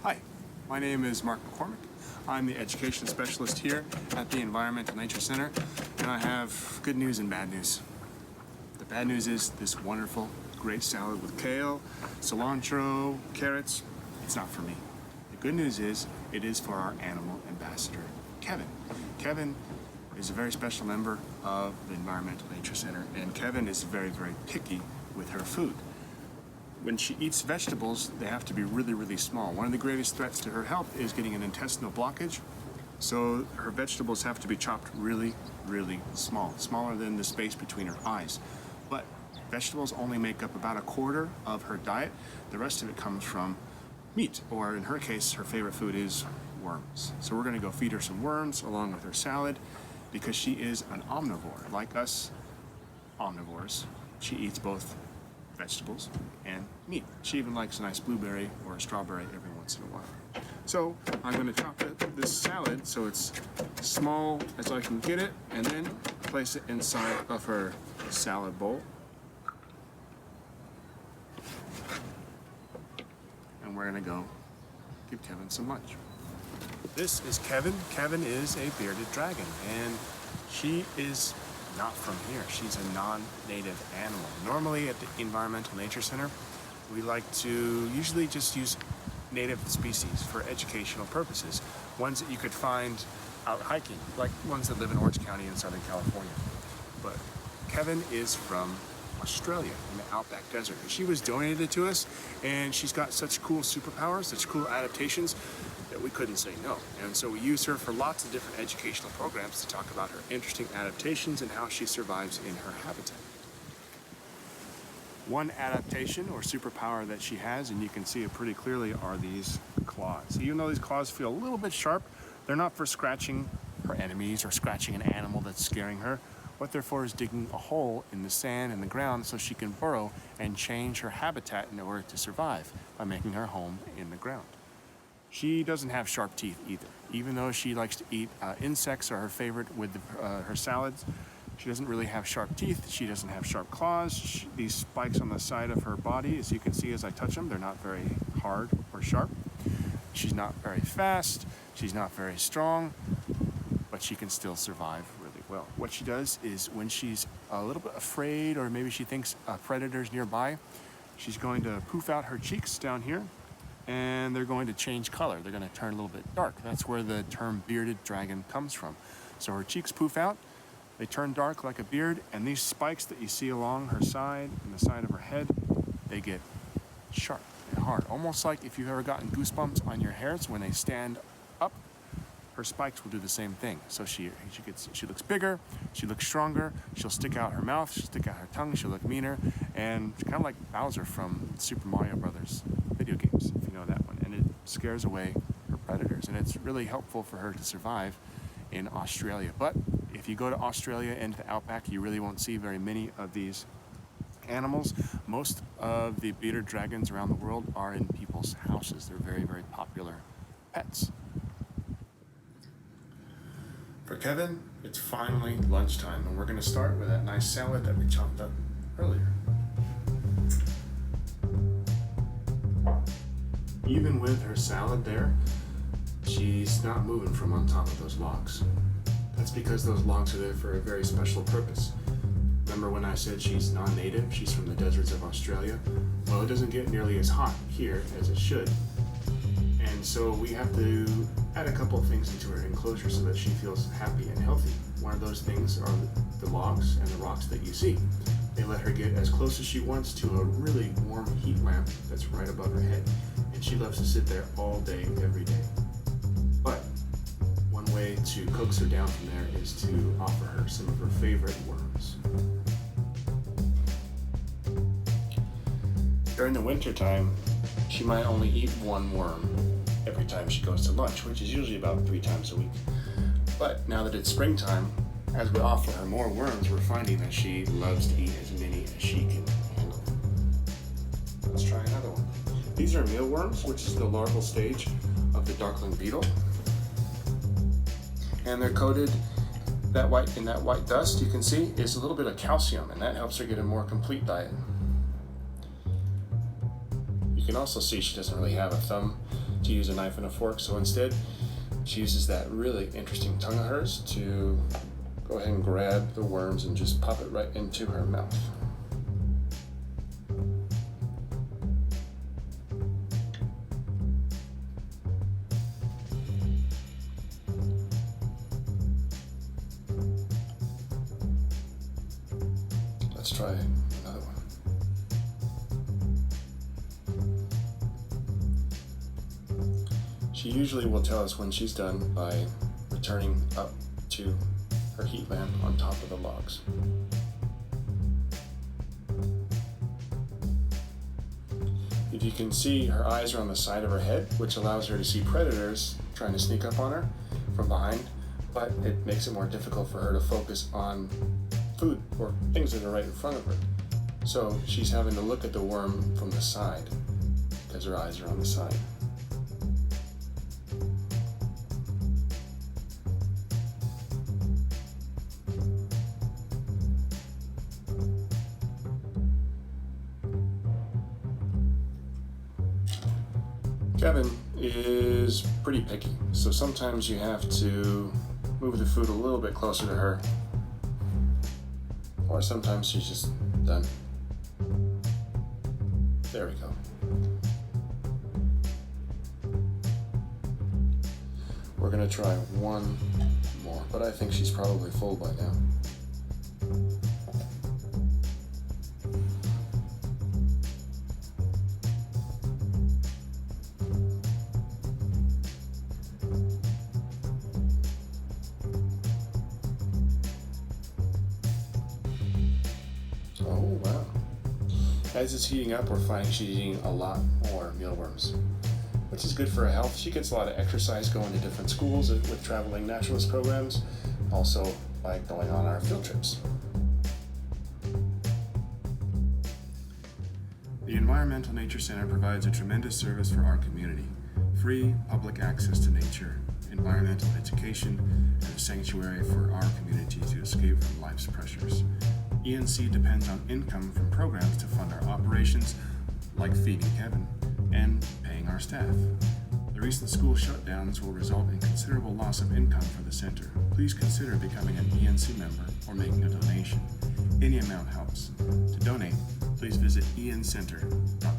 Hi, my name is Mark McCormick. I'm the education specialist here at the Environmental Nature Center, and I have good news and bad news. The bad news is this wonderful, great salad with kale, cilantro, carrots, it's not for me. The good news is it is for our animal ambassador, Kevin. Kevin is a very special member of the Environmental Nature Center, and Kevin is very, very picky with her food. When she eats vegetables, they have to be really, really small. One of the greatest threats to her health is getting an intestinal blockage. So her vegetables have to be chopped really, really small, smaller than the space between her eyes. But vegetables only make up about a quarter of her diet. The rest of it comes from meat, or in her case, her favorite food is worms. So we're gonna go feed her some worms along with her salad because she is an omnivore. Like us omnivores, she eats both vegetables and meat. She even likes a nice blueberry or a strawberry every once in a while. So I'm going to chop this salad so it's small as I can get it, and then place it inside of her salad bowl. And we're going to go give Kevin some lunch. This is Kevin. Kevin is a bearded dragon, and she is not from here. She's a non-native animal. Normally at the Environmental Nature Center, we like to usually just use native species for educational purposes. Ones that you could find out hiking, like ones that live in Orange County in Southern California. But Kevin is from Australia in the Outback Desert. And she was donated to us, and she's got such cool superpowers, such cool adaptations, that we couldn't say no. And so we use her for lots of different educational programs to talk about her interesting adaptations and how she survives in her habitat. One adaptation or superpower that she has, and you can see it pretty clearly, are these claws. Even though these claws feel a little bit sharp, they're not for scratching her enemies or scratching an animal that's scaring her. What they're for is digging a hole in the sand and the ground so she can burrow and change her habitat in order to survive by making her home in the ground. She doesn't have sharp teeth either. Even though she likes to eat insects are her favorite with her salads, she doesn't really have sharp teeth. She doesn't have sharp claws. These spikes on the side of her body, as you can see as I touch them, they're not very hard or sharp. She's not very fast. She's not very strong, but she can still survive really well. What she does is when she's a little bit afraid, or maybe she thinks a predator's nearby, she's going to poof out her cheeks down here, and they're going to change color. They're going to turn a little bit dark. That's where the term bearded dragon comes from. So her cheeks poof out, they turn dark like a beard, and these spikes that you see along her side and the side of her head, they get sharp and hard. Almost like if you've ever gotten goosebumps on your hairs when they stand up, her spikes will do the same thing. So she looks bigger, she looks stronger, she'll stick out her mouth, she'll stick out her tongue, she'll look meaner, and kind of like Bowser from Super Mario Brothers video games, if you know that one. And it scares away her predators, and it's really helpful for her to survive in Australia. But if you go to Australia and the outback, you really won't see very many of these animals. Most of the bearded dragons around the world are in people's houses. They're very, very popular pets. For Kevin, it's finally lunchtime, and we're going to start with that nice salad that we chopped up earlier. Even with her salad there, she's not moving from on top of those logs. That's because those logs are there for a very special purpose. Remember when I said she's non-native, she's from the deserts of Australia? Well, it doesn't get nearly as hot here as it should. And so we have to add a couple of things into her enclosure so that she feels happy and healthy. One of those things are the logs and the rocks that you see. They let her get as close as she wants to a really warm heat lamp that's right above her head. And she loves to sit there all day, every day. But one way to coax her down from there is to offer her some of her favorite worms. During the winter time, she might only eat one worm every time she goes to lunch, which is usually about 3 times a week. But now that it's springtime, as we offer her more worms, we're finding that she loves to eat as many as she can handle. Let's try another one. These are mealworms, which is the larval stage of the darkling beetle. And they're coated that white dust you can see is a little bit of calcium, and that helps her get a more complete diet. You can also see she doesn't really have a thumb to use a knife and a fork, so instead she uses that really interesting tongue of hers to go ahead and grab the worms and just pop it right into her mouth. Let's try another one. She usually will tell us when she's done by returning up to her heat lamp on top of the logs. If you can see, her eyes are on the side of her head, which allows her to see predators trying to sneak up on her from behind, but it makes it more difficult for her to focus on food or things that are right in front of her. So she's having to look at the worm from the side because her eyes are on the side. Kevin is pretty picky, so sometimes you have to move the food a little bit closer to her, or sometimes she's just done. There we go. We're gonna try one more, but I think she's probably full by now. Oh, wow. As it's heating up, we're finding she's eating a lot more mealworms, which is good for her health. She gets a lot of exercise going to different schools with traveling naturalist programs, also by going on our field trips. The Environmental Nature Center provides a tremendous service for our community. Free public access to nature, environmental education, and a sanctuary for our community to escape from life's pressures. ENC depends on income from programs to fund our operations, like feeding Kevin and paying our staff. The recent school shutdowns will result in considerable loss of income for the center. Please consider becoming an ENC member or making a donation. Any amount helps. To donate, please visit encenter.org.